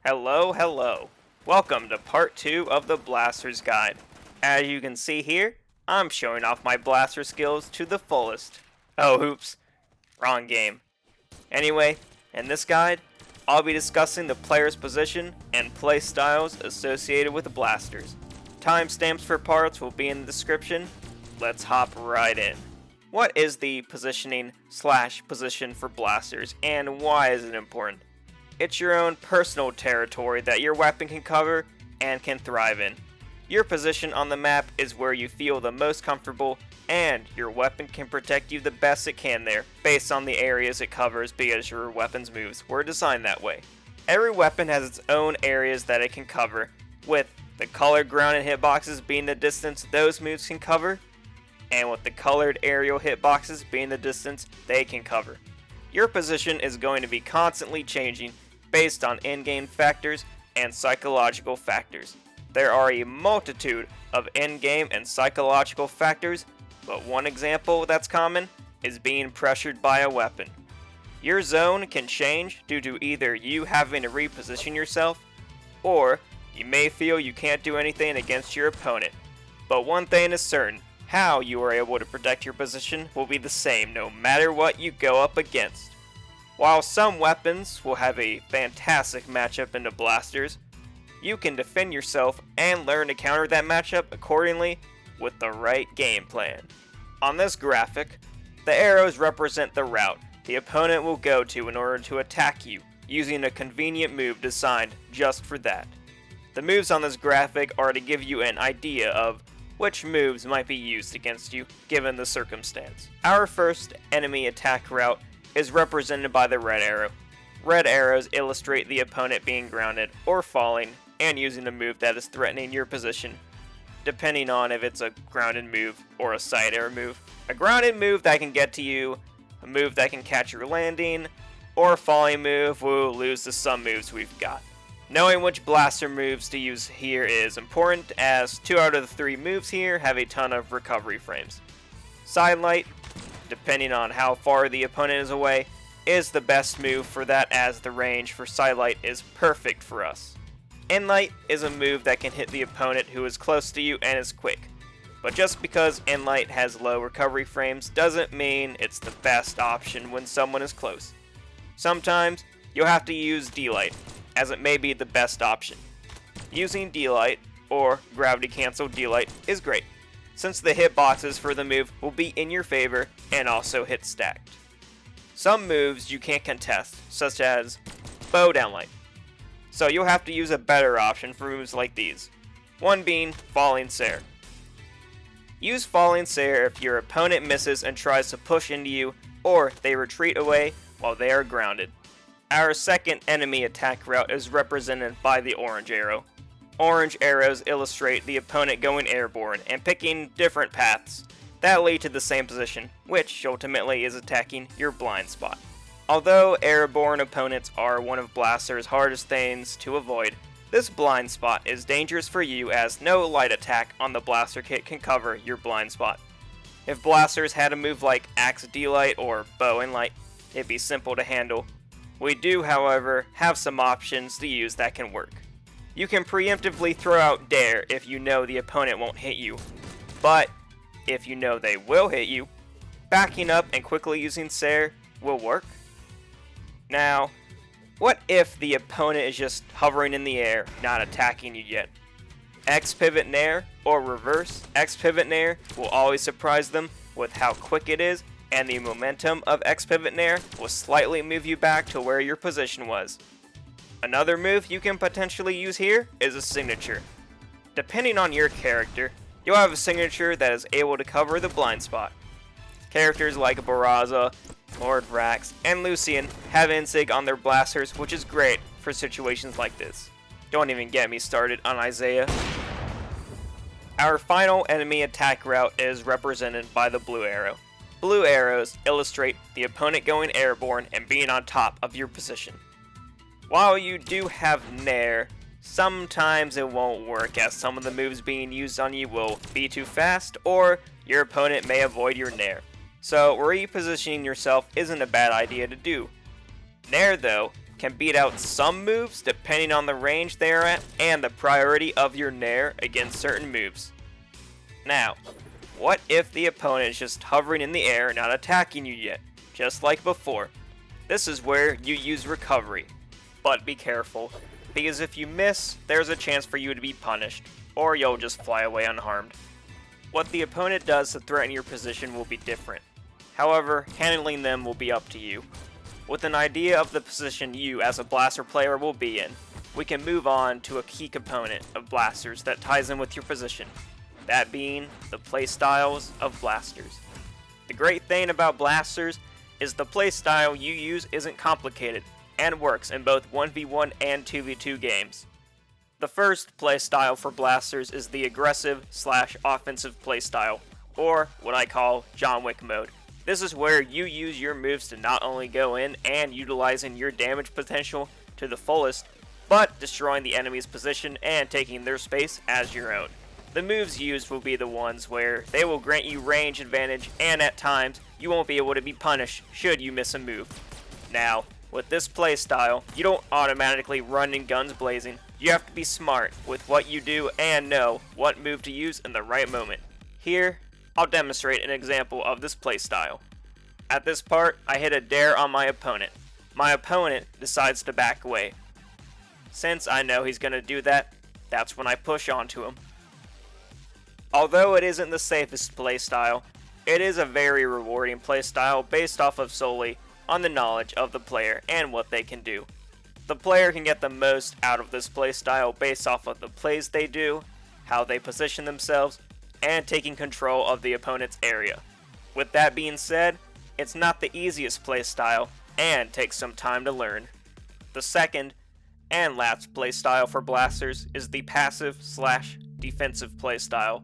Hello. Welcome to part 2 of the Blaster's Guide. As you can see here, I'm showing off my blaster skills to the fullest. Oh, oops. Wrong game. Anyway, in this guide, I'll be discussing the player's position and play styles associated with blasters. Timestamps for parts will be in the description. Let's hop right in. What is the position for blasters, and why is it important? It's your own personal territory that your weapon can cover and can thrive in. Your position on the map is where you feel the most comfortable, and your weapon can protect you the best it can there, based on the areas it covers because your weapon's moves were designed that way. Every weapon has its own areas that it can cover, with the colored ground and hitboxes being the distance those moves can cover, and with the colored aerial hitboxes being the distance they can cover. Your position is going to be constantly changing based on in-game factors and psychological factors. There are a multitude of in-game and psychological factors, but one example that's common is being pressured by a weapon. Your zone can change due to either you having to reposition yourself, or you may feel you can't do anything against your opponent. But one thing is certain, how you are able to protect your position will be the same no matter what you go up against. While some weapons will have a fantastic matchup into blasters, you can defend yourself and learn to counter that matchup accordingly with the right game plan. On this graphic, the arrows represent the route the opponent will go to in order to attack you, using a convenient move designed just for that. The moves on this graphic are to give you an idea of which moves might be used against you given the circumstance. Our first enemy attack route is represented by the red arrow. Red arrows illustrate the opponent being grounded or falling and using a move that is threatening your position, depending on if it's a grounded move or a side arrow move. A grounded move that can get to you, a move that can catch your landing, or a falling move will lose to some moves we've got. Knowing which blaster moves to use here is important, as 2 out of the 3 moves here have a ton of recovery frames. Sidelight, depending on how far the opponent is away, is the best move for that, as the range for Sidelight is perfect for us. Inlight is a move that can hit the opponent who is close to you and is quick, but just because Inlight has low recovery frames doesn't mean it's the best option when someone is close. Sometimes you'll have to use D-Light, as it may be the best option. Using D-Light, or Gravity Cancel D-Light, is great, since the hitboxes for the move will be in your favor and also hit stacked. Some moves you can't contest, such as Bow Downlight, so you'll have to use a better option for moves like these, one being Falling Sare. Use Falling Sare if your opponent misses and tries to push into you, or they retreat away while they are grounded. Our second enemy attack route is represented by the orange arrow. Orange arrows illustrate the opponent going airborne and picking different paths that lead to the same position, which ultimately is attacking your blind spot. Although airborne opponents are one of Blaster's hardest things to avoid, this blind spot is dangerous for you, as no light attack on the Blaster kit can cover your blind spot. If Blasters had a move like Axe D-Light or Bow and Light, it'd be simple to handle. We do, however, have some options to use that can work. You can preemptively throw out Dare if you know the opponent won't hit you, but if you know they will hit you, backing up and quickly using Sare will work. Now, what if the opponent is just hovering in the air, not attacking you yet? X-Pivot Nair or reverse X-Pivot Nair will always surprise them with how quick it is, and the momentum of X-Pivot Nair will slightly move you back to where your position was. Another move you can potentially use here is a signature. Depending on your character, you'll have a signature that is able to cover the blind spot. Characters like Barraza, Lord Vrax, and Lucian have Insig on their blasters, which is great for situations like this. Don't even get me started on Isaiah. Our final enemy attack route is represented by the blue arrow. Blue arrows illustrate the opponent going airborne and being on top of your position. While you do have Nair, sometimes it won't work, as some of the moves being used on you will be too fast, or your opponent may avoid your Nair. So repositioning yourself isn't a bad idea to do. Nair, though, can beat out some moves depending on the range they are at and the priority of your nair against certain moves. Now, what if the opponent is just hovering in the air, not attacking you yet, just like before? This is where you use recovery, but be careful, because if you miss, there's a chance for you to be punished, or you'll just fly away unharmed. What the opponent does to threaten your position will be different. However, handling them will be up to you. With an idea of the position you as a blaster player will be in, we can move on to a key component of blasters that ties in with your position, that being the playstyles of blasters. The great thing about blasters is the playstyle you use isn't complicated and works in both 1v1 and 2v2 games. The first playstyle for blasters is the aggressive/offensive playstyle, or what I call John Wick mode. This is where you use your moves to not only go in and utilizing your damage potential to the fullest, but destroying the enemy's position and taking their space as your own. The moves used will be the ones where they will grant you range advantage, and at times you won't be able to be punished should you miss a move. Now, with this playstyle, you don't automatically run in guns blazing. You have to be smart with what you do and know what move to use in the right moment. Here, I'll demonstrate an example of this playstyle. At this part, I hit a dare on my opponent. My opponent decides to back away. Since I know he's going to do that, that's when I push onto him. Although it isn't the safest playstyle, it is a very rewarding playstyle based off of solely on the knowledge of the player and what they can do. The player can get the most out of this playstyle based off of the plays they do, how they position themselves, and taking control of the opponent's area. With that being said, it's not the easiest playstyle and takes some time to learn. The second and last playstyle for blasters is the passive/defensive playstyle.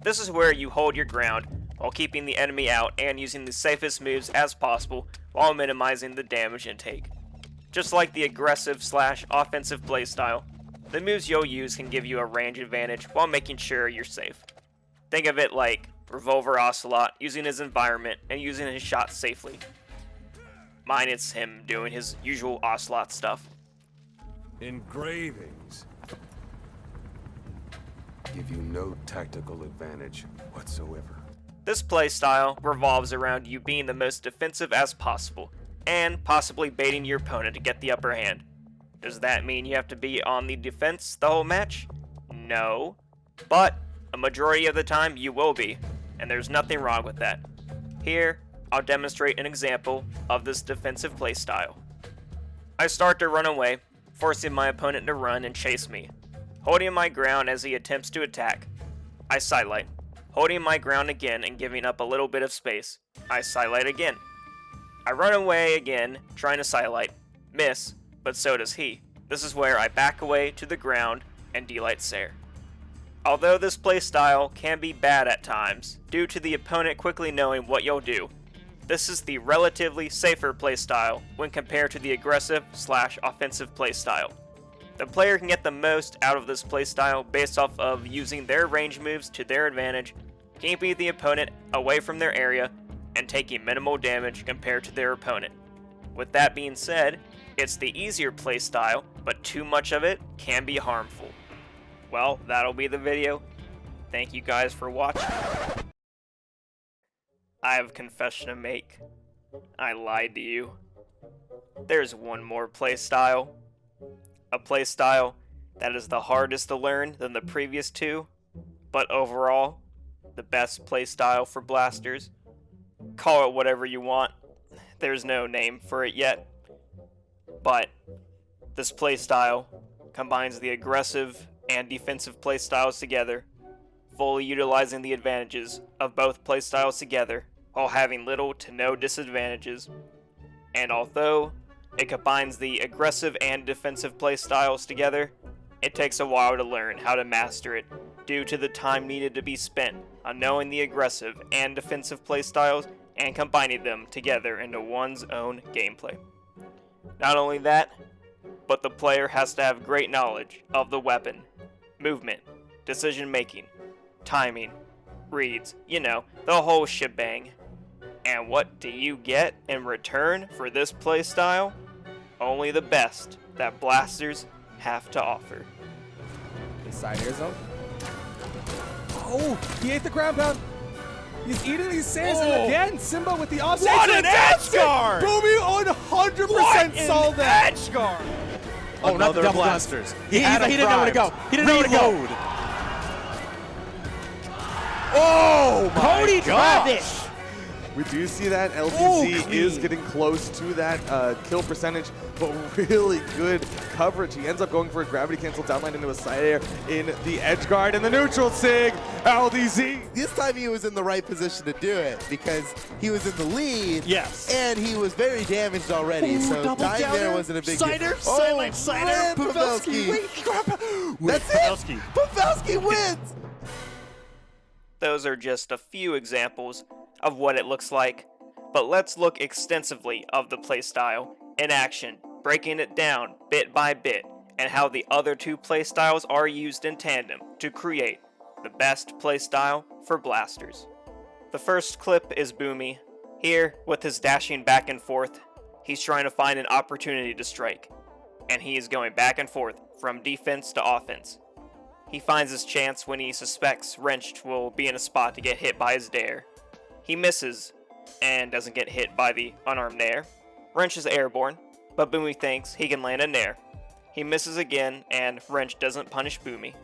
This is where you hold your ground while keeping the enemy out and using the safest moves as possible while minimizing the damage intake. Just like the aggressive/offensive playstyle, the moves you'll use can give you a range advantage while making sure you're safe. Think of it like Revolver Ocelot using his environment and using his shots safely. Mine, it's him doing his usual Ocelot stuff. Engravings give you no tactical advantage whatsoever. This playstyle revolves around you being the most defensive as possible, and possibly baiting your opponent to get the upper hand. Does that mean you have to be on the defense the whole match? No, but a majority of the time you will be, and there's nothing wrong with that. Here, I'll demonstrate an example of this defensive playstyle. I start to run away, forcing my opponent to run and chase me. Holding my ground as he attempts to attack, I sidelight. Holding my ground again and giving up a little bit of space, I sidelight again. I run away again, trying to sidelight, miss, but so does he. This is where I back away to the ground and delight Sair. Although this playstyle can be bad at times, due to the opponent quickly knowing what you'll do, this is the relatively safer playstyle when compared to the aggressive/offensive playstyle. The player can get the most out of this playstyle based off of using their range moves to their advantage, keeping the opponent away from their area, and taking minimal damage compared to their opponent. With that being said, it's the easier playstyle, but too much of it can be harmful. Well, that'll be the video. Thank you guys for watching. I have a confession to make. I lied to you. There's one more playstyle. A playstyle that is the hardest to learn than the previous two, but overall, the best playstyle for blasters. Call it whatever you want. There's no name for it yet. But this playstyle combines the aggressive and defensive playstyles together, fully utilizing the advantages of both playstyles together while having little to no disadvantages. And although it combines the aggressive and defensive playstyles together, it takes a while to learn how to master it due to the time needed to be spent on knowing the aggressive and defensive playstyles and combining them together into one's own gameplay. Not only that, but the player has to have great knowledge of the weapon, movement, decision making, timing, reads, the whole shebang. And what do you get in return for this playstyle? only the best that blasters have to offer. Side air zone. Oh, he ate the ground pound. He's eating these Sairs, and again, Simba with the offset. What an edge guard! Boomie 100% saw that. edge guard! Oh, not the double blasters. He didn't know where to go. He didn't know where to go. Reload. Oh my Cody gosh! Travis. We do see that LTZ is getting close to that kill percentage, but really good coverage. He ends up going for a gravity cancel downline into a side air in the edge guard and the neutral sig. LDZ. This time he was in the right position to do it because he was in the lead. Yes. And he was very damaged already. Ooh, so double dying downer. there wasn't a big Cider, deal. Silent Cider, man, Pavelski. That's it. Pavelski wins. Those are just a few examples of what it looks like, but let's look extensively of the playstyle in action, breaking it down bit by bit, and how the other two playstyles are used in tandem to create the best playstyle for blasters. The first clip is Boomie. Here, with his dashing back and forth, he's trying to find an opportunity to strike, and he is going back and forth from defense to offense. He finds his chance when he suspects Wrenched will be in a spot to get hit by his dare. He misses, and doesn't get hit by the unarmed nair. Wrench is airborne, but Boomie thinks he can land a nair. He misses again, and Wrench doesn't punish Boomie.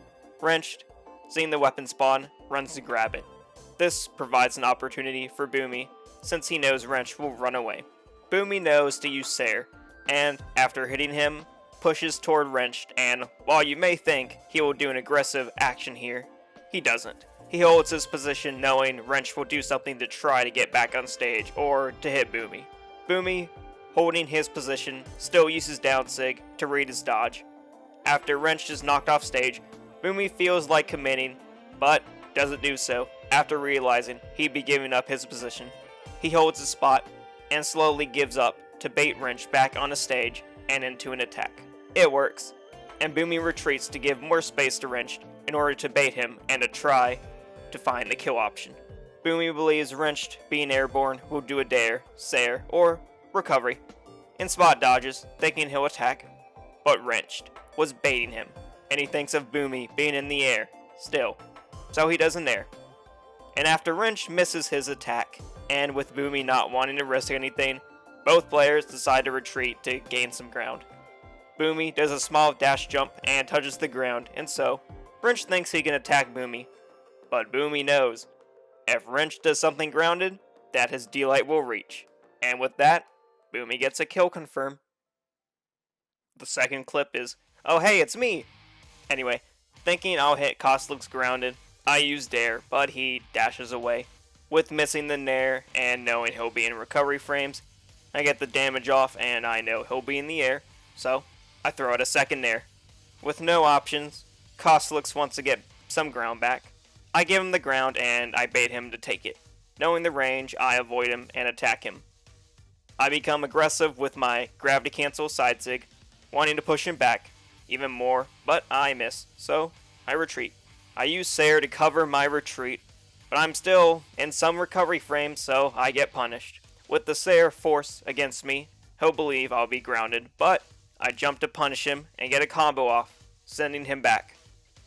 Wrenched, seeing the weapon spawn, runs to grab it. This provides an opportunity for Boomie, since he knows Wrench will run away. Boomie knows to use Sair, and after hitting him, pushes toward Wrenched, and while you may think he will do an aggressive action here, he doesn't. He holds his position knowing Wrench will do something to try to get back on stage or to hit Boomie. Boomie, holding his position, still uses down sig to read his dodge. After Wrench is knocked off stage, Boomie feels like committing, but doesn't do so after realizing he'd be giving up his position. He holds his spot and slowly gives up to bait Wrench back on the stage and into an attack. It works, and Boomie retreats to give more space to Wrench in order to bait him and to try to find the kill option. Boomie believes Wrenched being airborne will do a dare, Sair, or recovery, and spot dodges, thinking he'll attack, but Wrenched was baiting him, and he thinks of Boomie being in the air still, so he does an air. And after Wrench misses his attack, and with Boomie not wanting to risk anything, both players decide to retreat to gain some ground. Boomie does a small dash jump and touches the ground, and so Wrench thinks he can attack Boomie. But Boomie knows, if Wrench does something grounded, that his D-Light will reach. And with that, Boomie gets a kill confirm. The second clip is, oh hey, it's me! Anyway, thinking I'll hit Kostluk's grounded, I use Dare, but he dashes away. With missing the Nair and knowing he'll be in recovery frames, I get the damage off and I know he'll be in the air, so I throw out a second Nair. With no options, Kostlux wants to get some ground back. I give him the ground and I bait him to take it. Knowing the range, I avoid him and attack him. I become aggressive with my gravity cancel side sig, wanting to push him back even more, but I miss, so I retreat. I use Sair to cover my retreat, but I'm still in some recovery frames, so I get punished. With the Sair force against me, he'll believe I'll be grounded, but I jump to punish him and get a combo off, sending him back.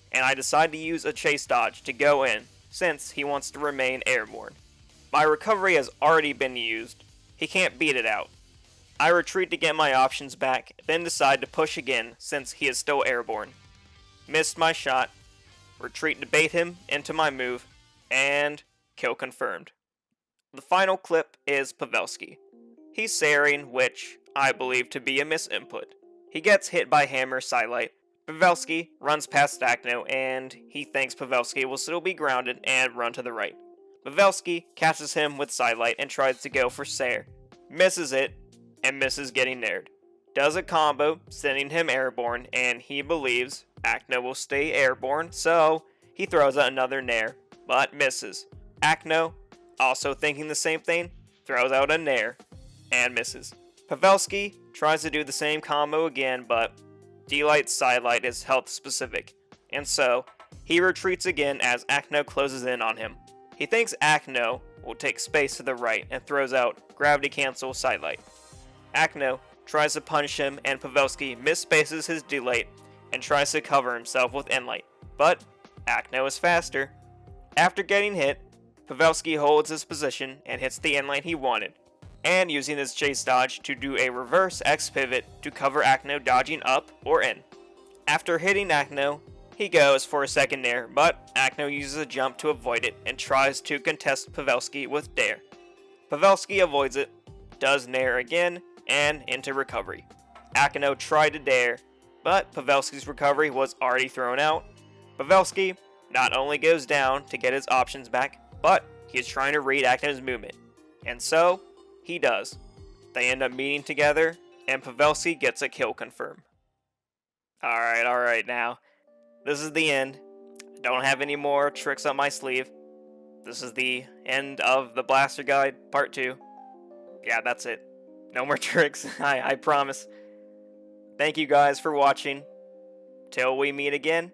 And I decide to use a chase dodge to go in, since he wants to remain airborne. My recovery has already been used. He can't beat it out. I retreat to get my options back, then decide to push again since he is still airborne. Missed my shot, retreat to bait him into my move, and kill confirmed. The final clip is Pavelski. He's Sairing, which I believe to be a misinput. He gets hit by Hammer Sidelight. Pavelski runs past Acno, and he thinks Pavelski will still be grounded and run to the right. Pavelski catches him with Sidelight and tries to go for Sair. Misses it, and misses getting nared. Does a combo, sending him airborne, and he believes Acno will stay airborne, so he throws out another nair, but misses. Acno, also thinking the same thing, throws out a nair, and misses. Pavelski tries to do the same combo again, but D-Light's Sidelight is health specific, and so he retreats again as Acno closes in on him. He thinks Acno will take space to the right and throws out Gravity Cancel Sidelight. Acno tries to punish him, and Pavelski misspaces his delete and tries to cover himself with Enlight, but Acno is faster. After getting hit, Pavelski holds his position and hits the Enlight he wanted, and using his chase dodge to do a reverse X pivot to cover Acno dodging up or in. After hitting Acno, he goes for a second nair, but Acno uses a jump to avoid it and tries to contest Pavelski with dare. Pavelski avoids it, does nair again, and into recovery. Acno tried to dare, but Pavelski's recovery was already thrown out. Pavelski not only goes down to get his options back, but he is trying to read Acno's movement. And so, he does. They end up meeting together, and Pavelski gets a kill confirm. Alright now. This is the end. I don't have any more tricks up my sleeve. This is the end of the Blaster Guide, Part 2. Yeah, that's it. No more tricks, I promise. Thank you guys for watching. Till we meet again,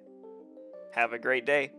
have a great day.